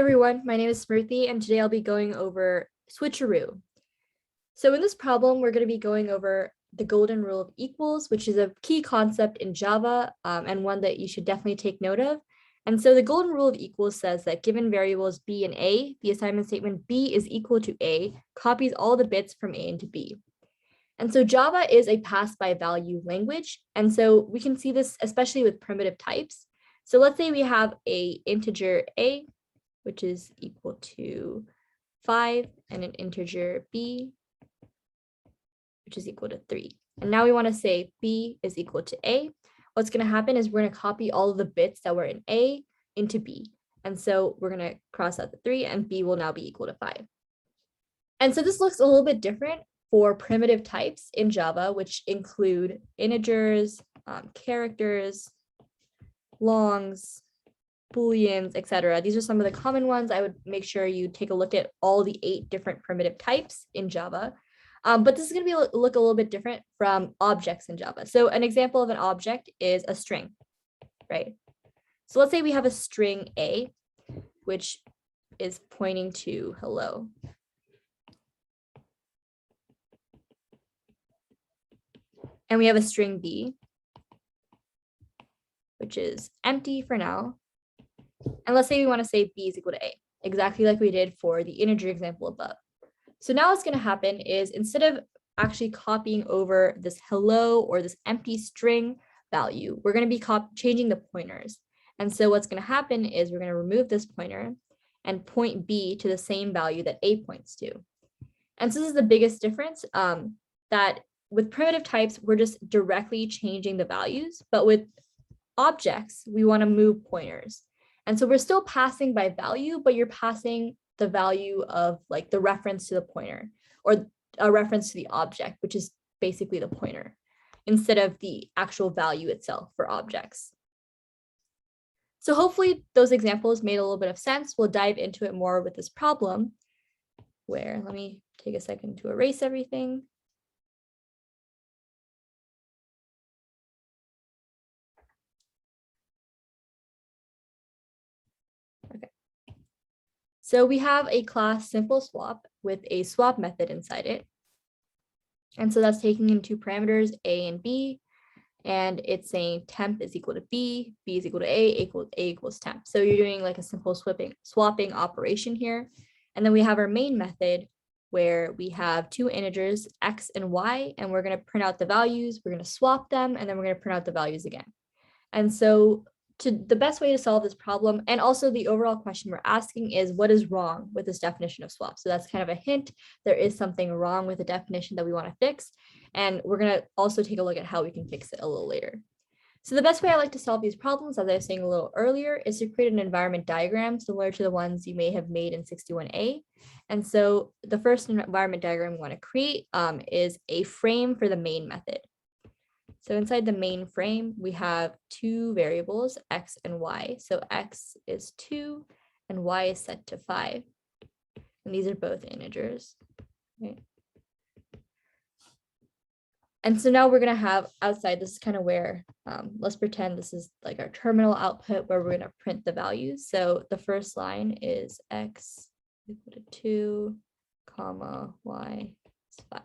everyone, my name is Smriti and today I'll be going over switcheroo. So in this problem, we're going to be going over the golden rule of equals, which is a key concept in Java and one that you should definitely take note of. And so the golden rule of equals says that given variables b and a, the assignment statement b is equal to a copies all the bits from a into b. And so Java is a pass by value language. And so we can see this especially with primitive types. So let's say we have a integer a, which is equal to 5, and an integer b, which is equal to 3. And now we want to say b is equal to a. What's going to happen is we're going to copy all of the bits that were in a into b. And so we're going to cross out the 3 and b will now be equal to 5. And so this looks a little bit different for primitive types in Java, which include integers, characters, longs, Booleans, etc. These are some of the common ones. I would make sure you take a look at all the 8 different primitive types in Java. But this is going to look a little bit different from objects in Java. So an example of an object is a string, right? So let's say we have a string A, which is pointing to hello. And we have a string B, which is empty for now. And let's say we want to say b is equal to a, exactly like we did for the integer example above. So now what's going to happen is instead of actually copying over this hello or this empty string value, we're going to be changing the pointers. And so what's going to happen is we're going to remove this pointer and point b to the same value that a points to. And so this is the biggest difference, that with primitive types, we're just directly changing the values, but with objects, we want to move pointers. And so we're still passing by value, but you're passing the value of like the reference to the pointer or a reference to the object, which is basically the pointer, instead of the actual value itself for objects. So hopefully those examples made a little bit of sense. We'll dive into it more with this problem where, let me take a second to erase everything. So we have a class simple swap with a swap method inside it. And so that's taking in 2 parameters, a and b, and it's saying temp is equal to b is equal to a equals temp. So you're doing like a simple swapping operation here. And then we have our main method where we have 2 integers, x and y, and we're going to print out the values, we're going to swap them, and then we're going to print out the values again. And so the best way to solve this problem, and also the overall question we're asking is what is wrong with this definition of swap? So that's kind of a hint. There is something wrong with the definition that we want to fix. And we're going to also take a look at how we can fix it a little later. So the best way I like to solve these problems, as I was saying a little earlier, is to create an environment diagram similar to the ones you may have made in 61A. And so the first environment diagram we want to create is a frame for the main method. So inside the main frame, we have 2 variables, x and y. So x is 2 and y is set to 5. And these are both integers. Right? And so now we're going to have outside, this is kind of where, let's pretend this is like our terminal output where we're going to print the values. So the first line is x equal to 2, comma, y is 5.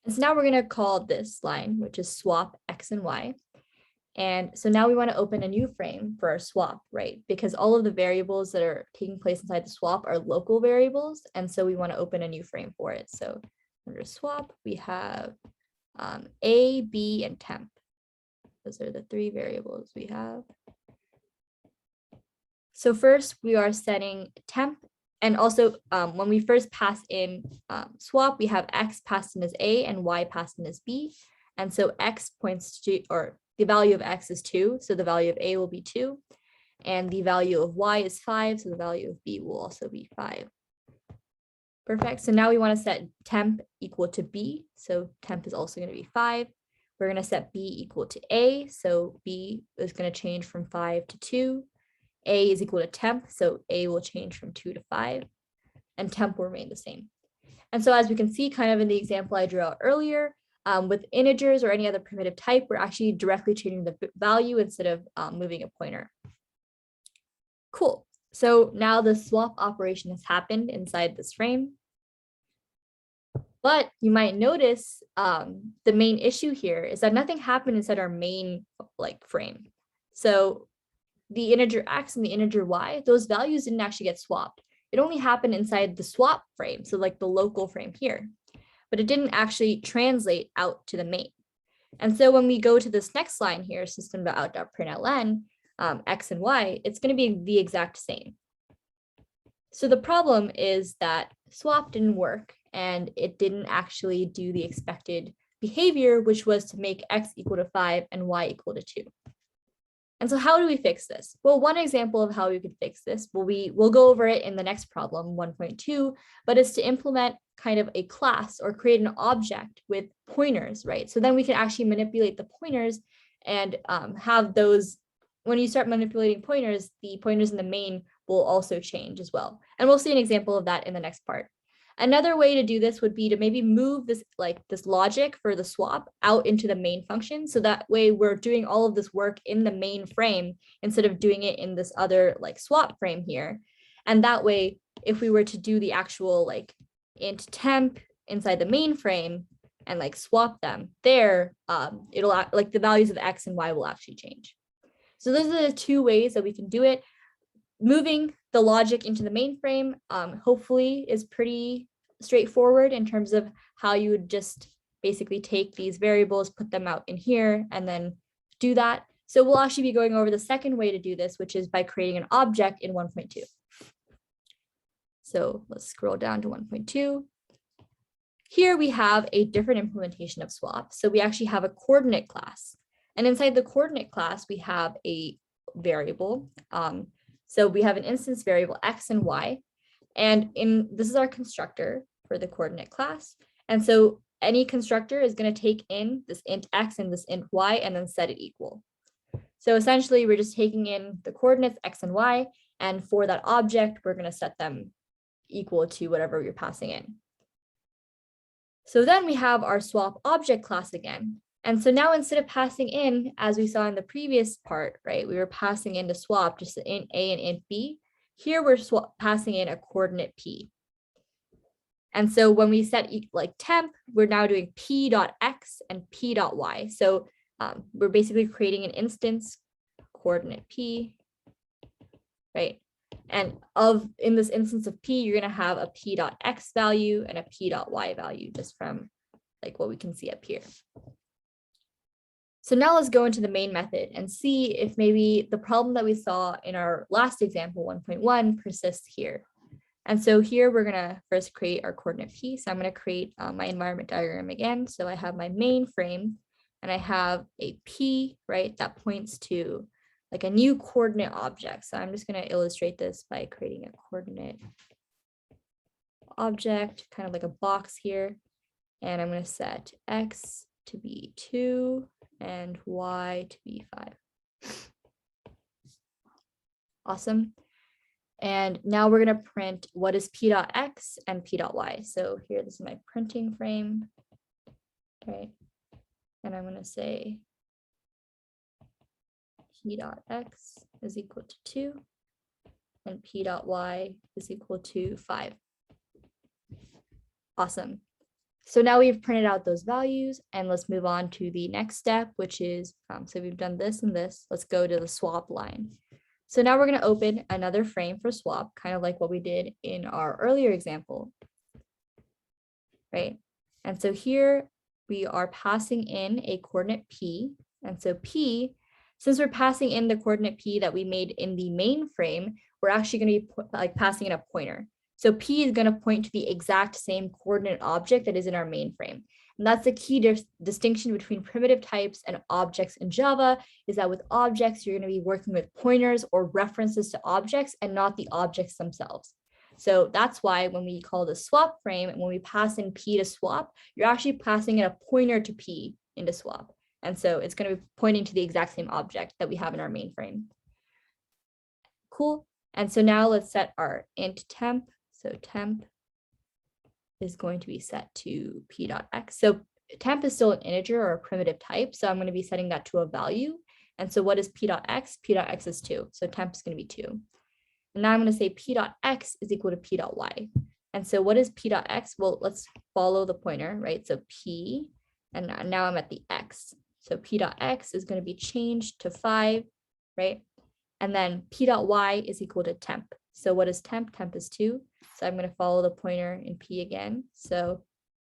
And so now we're going to call this line, which is swap x and y. And so now we want to open a new frame for our swap, right? Because all of the variables that are taking place inside the swap are local variables. And so we want to open a new frame for it. So under swap, we have a, b, and temp. Those are the 3 variables we have. So first we are setting temp. And also, when we first pass in swap, we have x passed in as a and y passed in as b. And so x points to, or the value of x is 2. So the value of a will be 2. And the value of y is 5. So the value of b will also be 5. Perfect. So now we want to set temp equal to b. So temp is also going to be 5. We're going to set b equal to a. So b is going to change from 5 to 2. A is equal to temp, so A will change from 2 to 5, and temp will remain the same. And so as we can see kind of in the example I drew out earlier, with integers or any other primitive type, we're actually directly changing the value instead of moving a pointer. Cool. So now the swap operation has happened inside this frame. But you might notice the main issue here is that nothing happened inside our main frame. So the integer x and the integer y, those values didn't actually get swapped. It only happened inside the swap frame, so like the local frame here, but it didn't actually translate out to the main. And so when we go to this next line here, system.out.println, x and y, it's going to be the exact same. So the problem is that swap didn't work and it didn't actually do the expected behavior, which was to make x equal to 5 and y equal to 2. And so how do we fix this? Well, one example of how we could fix this, we'll go over it in the next problem, 1.2, but it's to implement kind of a class or create an object with pointers, right? So then we can actually manipulate the pointers and have those, when you start manipulating pointers, the pointers in the main will also change as well. And we'll see an example of that in the next part. Another way to do this would be to maybe move this logic for the swap out into the main function. So that way we're doing all of this work in the main frame instead of doing it in this other swap frame here. And that way, if we were to do the actual int temp inside the main frame and swap them there, it'll the values of x and y will actually change. So those are the two ways that we can do it. Moving the logic into the main frame hopefully is pretty straightforward in terms of how you would just basically take these variables, put them out in here, and then do that. So we'll actually be going over the second way to do this, which is by creating an object in 1.2. So let's scroll down to 1.2. Here we have a different implementation of swap. So we actually have a coordinate class. And inside the coordinate class, we have a variable. So we have an instance variable x and y, and this is our constructor for the coordinate class. And so any constructor is going to take in this int x and this int y and then set it equal. So essentially, we're just taking in the coordinates x and y, and for that object, we're going to set them equal to whatever you're passing in. So then we have our swap object class again. And so now instead of passing in, as we saw in the previous part, right, we were passing in to swap just int a and int b. Here we're passing in a coordinate p. And so when we set temp, we're now doing p.x and p.y. So we're basically creating an instance coordinate p, right? And in this instance of p, you're going to have a p.x value and a p.y value just from what we can see up here. So now let's go into the main method and see if maybe the problem that we saw in our last example, 1.1, persists here. And so here we're going to first create our coordinate p. So I'm going to create my environment diagram again. So I have my main frame and I have a p, right, that points to a new coordinate object. So I'm just going to illustrate this by creating a coordinate object, kind of like a box here. And I'm going to set x to be 2 and y to be 5. Awesome. And now we're going to print what is p.x and p.y. So here, this is my printing frame, right? And I'm going to say p.x is equal to 2 and p.y is equal to 5. Awesome. So now we've printed out those values, and let's move on to the next step, which is, so we've done this and this. Let's go to the swap line. So now we're going to open another frame for swap, kind of like what we did in our earlier example, right? And so here we are passing in a coordinate p. And so p, since we're passing in the coordinate p that we made in the main frame, we're actually going to be passing in a pointer. So p is going to point to the exact same coordinate object that is in our main frame. And that's the key distinction between primitive types and objects in Java, is that with objects, you're going to be working with pointers or references to objects and not the objects themselves. So that's why when we call the swap frame and when we pass in p to swap, you're actually passing in a pointer to p into swap. And so it's going to be pointing to the exact same object that we have in our main frame. Cool. And so now let's set our int temp. So temp is going to be set to p.x. So temp is still an integer or a primitive type. So I'm going to be setting that to a value. And so what is p.x? P.x is 2. So temp is going to be 2. And now I'm going to say p dot x is equal to p dot y. And so what is p dot x? Well, let's follow the pointer, right? So p, and now I'm at the x. So p dot x is going to be changed to 5, right? And then p dot y is equal to temp. So what is temp? Temp is 2. So I'm going to follow the pointer in p again. So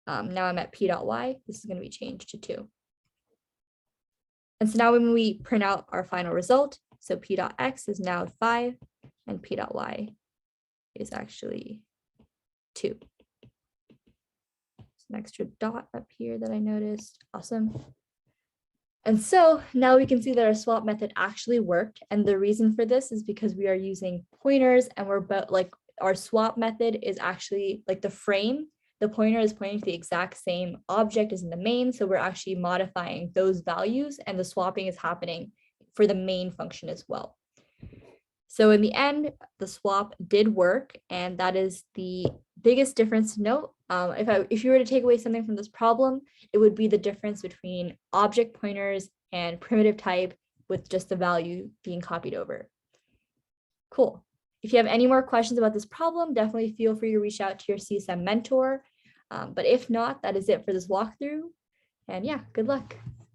now I'm at p dot y. This is going to be changed to 2. And so now when we print out our final result, so p dot x is now 5 and p dot y is actually 2. An extra dot up here that I noticed. Awesome. And so now we can see that our swap method actually worked. And the reason for this is because we are using pointers, and we're like our swap method is actually like the frame. The pointer is pointing to the exact same object as in the main. So we're actually modifying those values, and the swapping is happening for the main function as well. So in the end, the swap did work, and that is the biggest difference to note. If you were to take away something from this problem, it would be the difference between object pointers and primitive type with just the value being copied over. Cool. If you have any more questions about this problem, definitely feel free to reach out to your CSM mentor. But if not, that is it for this walkthrough. And yeah, good luck.